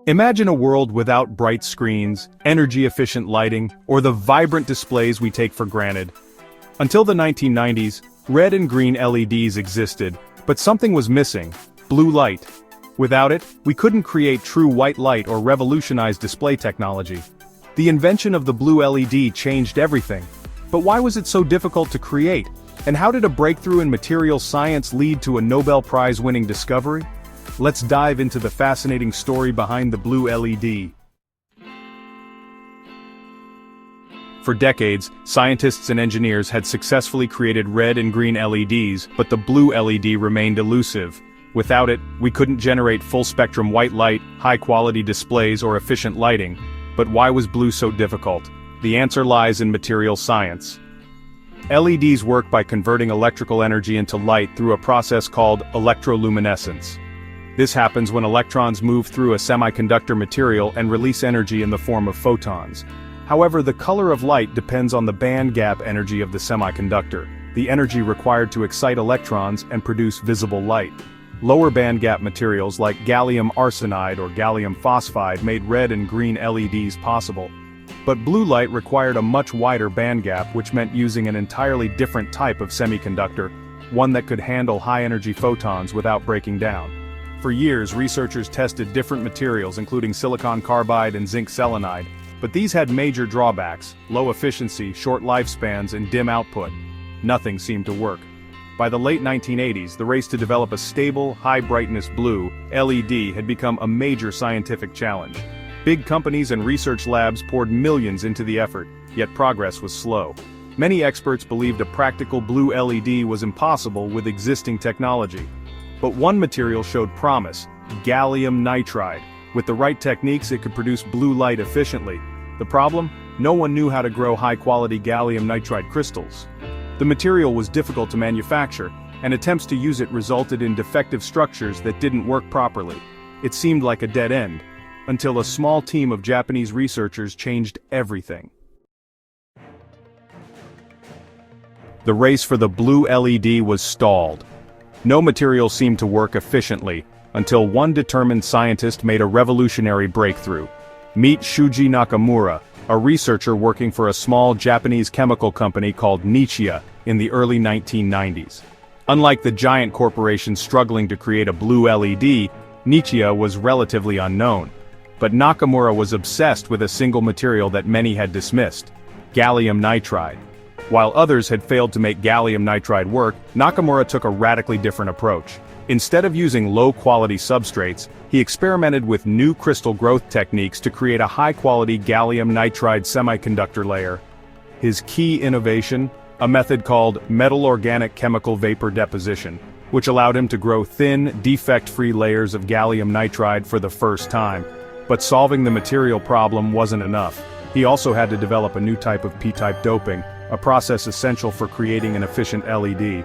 Imagine a world without bright screens, energy-efficient lighting, or the vibrant displays we take for granted. Until the 1990s, red and green LEDs existed, but something was missing: blue light. Without it, we couldn't create true white light or revolutionize display technology. The invention of the blue LED changed everything. But why was it so difficult to create? And how did a breakthrough in material science lead to a Nobel Prize-winning discovery? Let's dive into the fascinating story behind the blue LED. For decades, scientists and engineers had successfully created red and green LEDs, but the blue LED remained elusive. Without it, we couldn't generate full-spectrum white light, high-quality displays, or efficient lighting. But why was blue so difficult? The answer lies in material science. LEDs work by converting electrical energy into light through a process called electroluminescence. This happens when electrons move through a semiconductor material and release energy in the form of photons. However, the color of light depends on the band gap energy of the semiconductor, the energy required to excite electrons and produce visible light. Lower band gap materials like gallium arsenide or gallium phosphide made red and green LEDs possible. But blue light required a much wider band gap, which meant using an entirely different type of semiconductor, one that could handle high-energy photons without breaking down. For years, researchers tested different materials including silicon carbide and zinc selenide, but these had major drawbacks: low efficiency, short lifespans, and dim output. Nothing seemed to work. By the late 1980s, the race to develop a stable, high-brightness blue LED had become a major scientific challenge. Big companies and research labs poured millions into the effort, yet progress was slow. Many experts believed a practical blue LED was impossible with existing technology. But one material showed promise: gallium nitride. With the right techniques, it could produce blue light efficiently. The problem? No one knew how to grow high-quality gallium nitride crystals. The material was difficult to manufacture, and attempts to use it resulted in defective structures that didn't work properly. It seemed like a dead end, until a small team of Japanese researchers changed everything. The race for the blue LED was stalled. No material seemed to work efficiently, until one determined scientist made a revolutionary breakthrough. Meet Shuji Nakamura, a researcher working for a small Japanese chemical company called Nichia in the early 1990s. Unlike the giant corporations struggling to create a blue LED, Nichia was relatively unknown. But Nakamura was obsessed with a single material that many had dismissed: gallium nitride. While others had failed to make gallium nitride work, Nakamura took a radically different approach. Instead of using low-quality substrates, he experimented with new crystal growth techniques to create a high-quality gallium nitride semiconductor layer. His key innovation? A method called metal organic chemical vapor deposition, which allowed him to grow thin, defect-free layers of gallium nitride for the first time. But solving the material problem wasn't enough. He also had to develop a new type of p-type doping, a process essential for creating an efficient LED.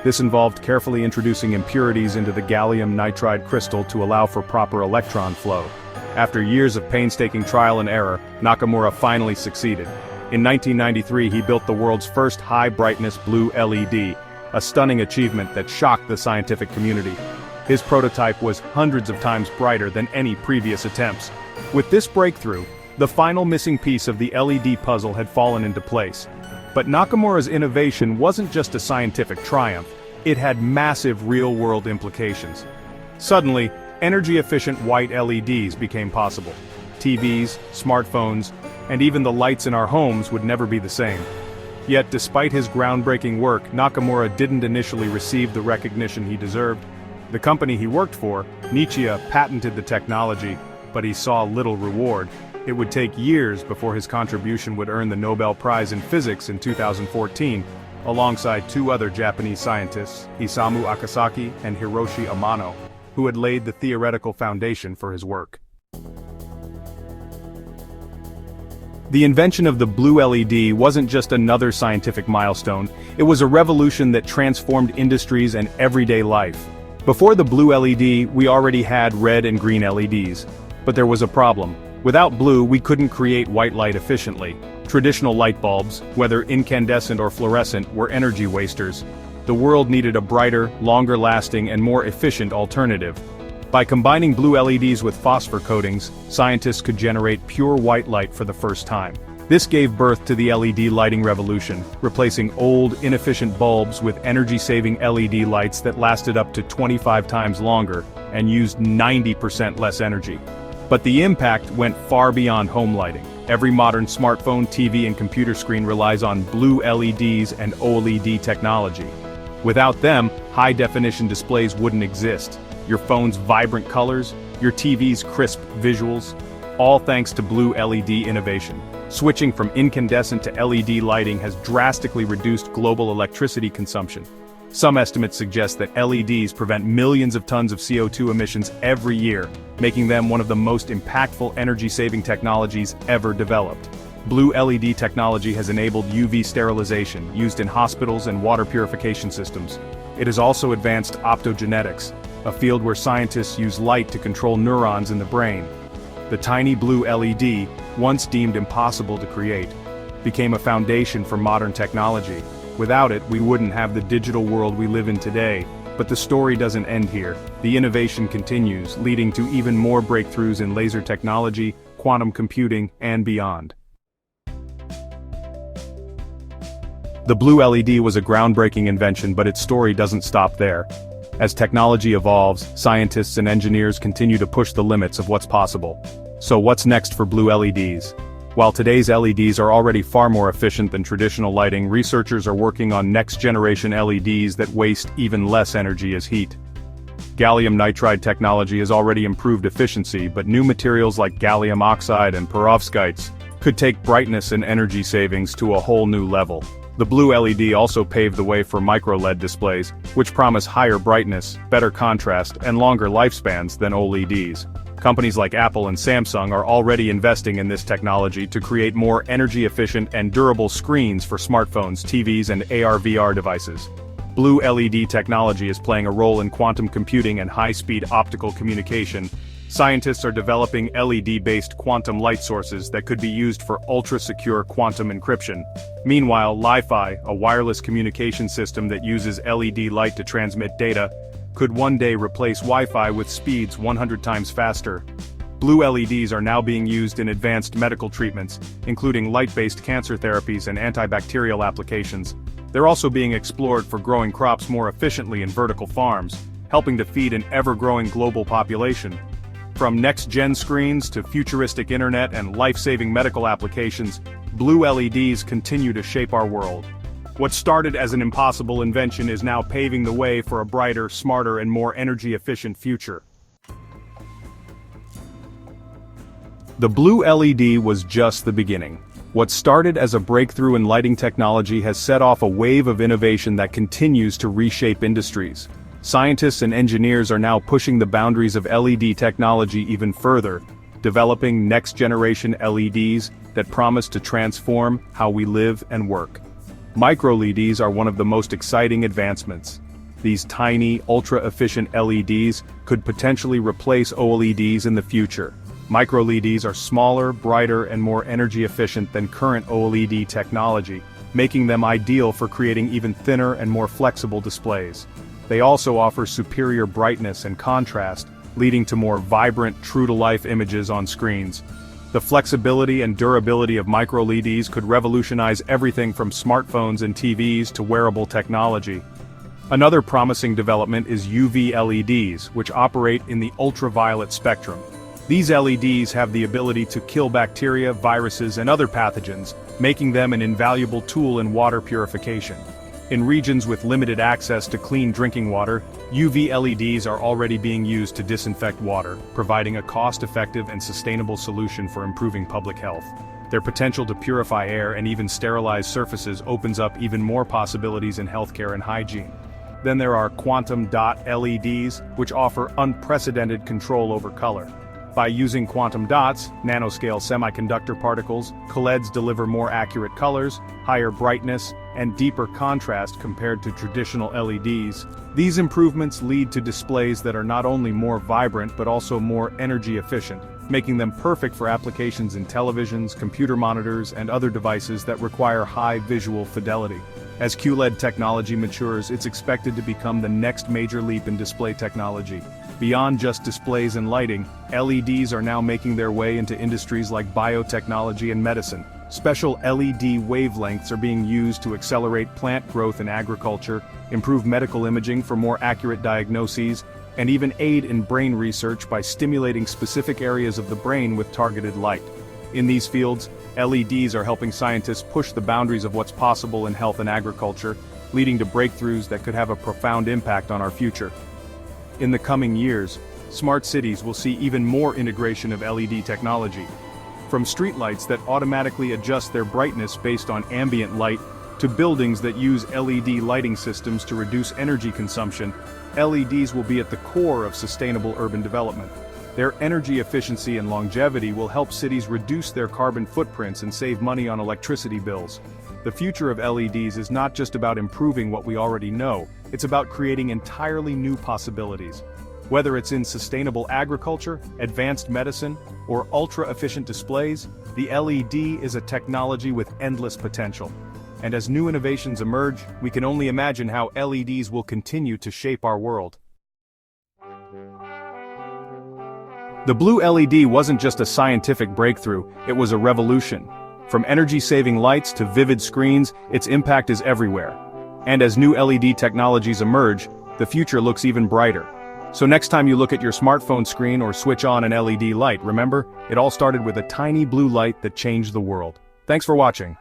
This involved carefully introducing impurities into the gallium nitride crystal to allow for proper electron flow. After years of painstaking trial and error, Nakamura finally succeeded. In 1993, he built the world's first high-brightness blue LED, a stunning achievement that shocked the scientific community. His prototype was hundreds of times brighter than any previous attempts. With this breakthrough, the final missing piece of the LED puzzle had fallen into place. But Nakamura's innovation wasn't just a scientific triumph, it had massive real-world implications. Suddenly, energy-efficient white LEDs became possible. TVs, smartphones, and even the lights in our homes would never be the same. Yet despite his groundbreaking work, Nakamura didn't initially receive the recognition he deserved. The company he worked for, Nichia, patented the technology, but he saw little reward. It would take years before his contribution would earn the Nobel Prize in Physics in 2014, alongside two other Japanese scientists, Isamu Akasaki and Hiroshi Amano, who had laid the theoretical foundation for his work. The invention of the blue LED wasn't just another scientific milestone, it was a revolution that transformed industries and everyday life. Before the blue LED, we already had red and green LEDs. But there was a problem. Without blue, we couldn't create white light efficiently. Traditional light bulbs, whether incandescent or fluorescent, were energy wasters. The world needed a brighter, longer-lasting, and more efficient alternative. By combining blue LEDs with phosphor coatings, scientists could generate pure white light for the first time. This gave birth to the LED lighting revolution, replacing old, inefficient bulbs with energy-saving LED lights that lasted up to 25 times longer and used 90% less energy. But the impact went far beyond home lighting. Every modern smartphone, TV, and computer screen relies on blue LEDs and OLED technology. Without them, high-definition displays wouldn't exist. Your phone's vibrant colors, your TV's crisp visuals, all thanks to blue LED innovation. Switching from incandescent to LED lighting has drastically reduced global electricity consumption. Some estimates suggest that LEDs prevent millions of tons of CO2 emissions every year, making them one of the most impactful energy-saving technologies ever developed. Blue LED technology has enabled UV sterilization, used in hospitals and water purification systems. It has also advanced optogenetics, a field where scientists use light to control neurons in the brain. The tiny blue LED, once deemed impossible to create, became a foundation for modern technology. Without it, we wouldn't have the digital world we live in today. But the story doesn't end here. The innovation continues, leading to even more breakthroughs in laser technology, quantum computing, and beyond. The blue LED was a groundbreaking invention, but its story doesn't stop there. As technology evolves, scientists and engineers continue to push the limits of what's possible. So what's next for blue LEDs? While today's LEDs are already far more efficient than traditional lighting, researchers are working on next-generation LEDs that waste even less energy as heat. Gallium nitride technology has already improved efficiency, but new materials like gallium oxide and perovskites could take brightness and energy savings to a whole new level. The blue LED also paved the way for micro-LED displays, which promise higher brightness, better contrast, and longer lifespans than OLEDs. Companies like Apple and Samsung are already investing in this technology to create more energy-efficient and durable screens for smartphones, TVs, and AR/VR devices. Blue LED technology is playing a role in quantum computing and high-speed optical communication. Scientists are developing LED-based quantum light sources that could be used for ultra-secure quantum encryption. Meanwhile, Li-Fi, a wireless communication system that uses LED light to transmit data, could one day replace Wi-Fi with speeds 100 times faster. Blue LEDs are now being used in advanced medical treatments, including light-based cancer therapies and antibacterial applications. They're also being explored for growing crops more efficiently in vertical farms, helping to feed an ever-growing global population. From next-gen screens to futuristic internet and life-saving medical applications, blue LEDs continue to shape our world. What started as an impossible invention is now paving the way for a brighter, smarter, and more energy-efficient future. The blue LED was just the beginning. What started as a breakthrough in lighting technology has set off a wave of innovation that continues to reshape industries. Scientists and engineers are now pushing the boundaries of LED technology even further, developing next-generation LEDs that promise to transform how we live and work. Micro-LEDs are one of the most exciting advancements. These tiny, ultra-efficient LEDs could potentially replace OLEDs in the future. Micro-LEDs are smaller, brighter, and more energy-efficient than current OLED technology, making them ideal for creating even thinner and more flexible displays. They also offer superior brightness and contrast, leading to more vibrant, true-to-life images on screens. The flexibility and durability of micro-LEDs could revolutionize everything from smartphones and TVs to wearable technology. Another promising development is UV LEDs, which operate in the ultraviolet spectrum. These LEDs have the ability to kill bacteria, viruses, and other pathogens, making them an invaluable tool in water purification. In regions with limited access to clean drinking water, UV LEDs are already being used to disinfect water, providing a cost-effective and sustainable solution for improving public health. Their potential to purify air and even sterilize surfaces opens up even more possibilities in healthcare and hygiene. Then there are quantum dot LEDs, which offer unprecedented control over color. By using quantum dots, nanoscale semiconductor particles, QLEDs deliver more accurate colors, higher brightness, and deeper contrast compared to traditional LEDs. These improvements lead to displays that are not only more vibrant but also more energy efficient, making them perfect for applications in televisions, computer monitors, and other devices that require high visual fidelity. As QLED technology matures, it's expected to become the next major leap in display technology. Beyond just displays and lighting, LEDs are now making their way into industries like biotechnology and medicine. Special LED wavelengths are being used to accelerate plant growth in agriculture, improve medical imaging for more accurate diagnoses, and even aid in brain research by stimulating specific areas of the brain with targeted light. In these fields, LEDs are helping scientists push the boundaries of what's possible in health and agriculture, leading to breakthroughs that could have a profound impact on our future. In the coming years, smart cities will see even more integration of LED technology. From streetlights that automatically adjust their brightness based on ambient light, to buildings that use LED lighting systems to reduce energy consumption, LEDs will be at the core of sustainable urban development. Their energy efficiency and longevity will help cities reduce their carbon footprints and save money on electricity bills. The future of LEDs is not just about improving what we already know, it's about creating entirely new possibilities. Whether it's in sustainable agriculture, advanced medicine, or ultra-efficient displays, the LED is a technology with endless potential. And as new innovations emerge, we can only imagine how LEDs will continue to shape our world. The blue LED wasn't just a scientific breakthrough, it was a revolution. From energy-saving lights to vivid screens, its impact is everywhere. And as new LED technologies emerge, the future looks even brighter. So next time you look at your smartphone screen or switch on an LED light, remember, it all started with a tiny blue light that changed the world. Thanks for watching.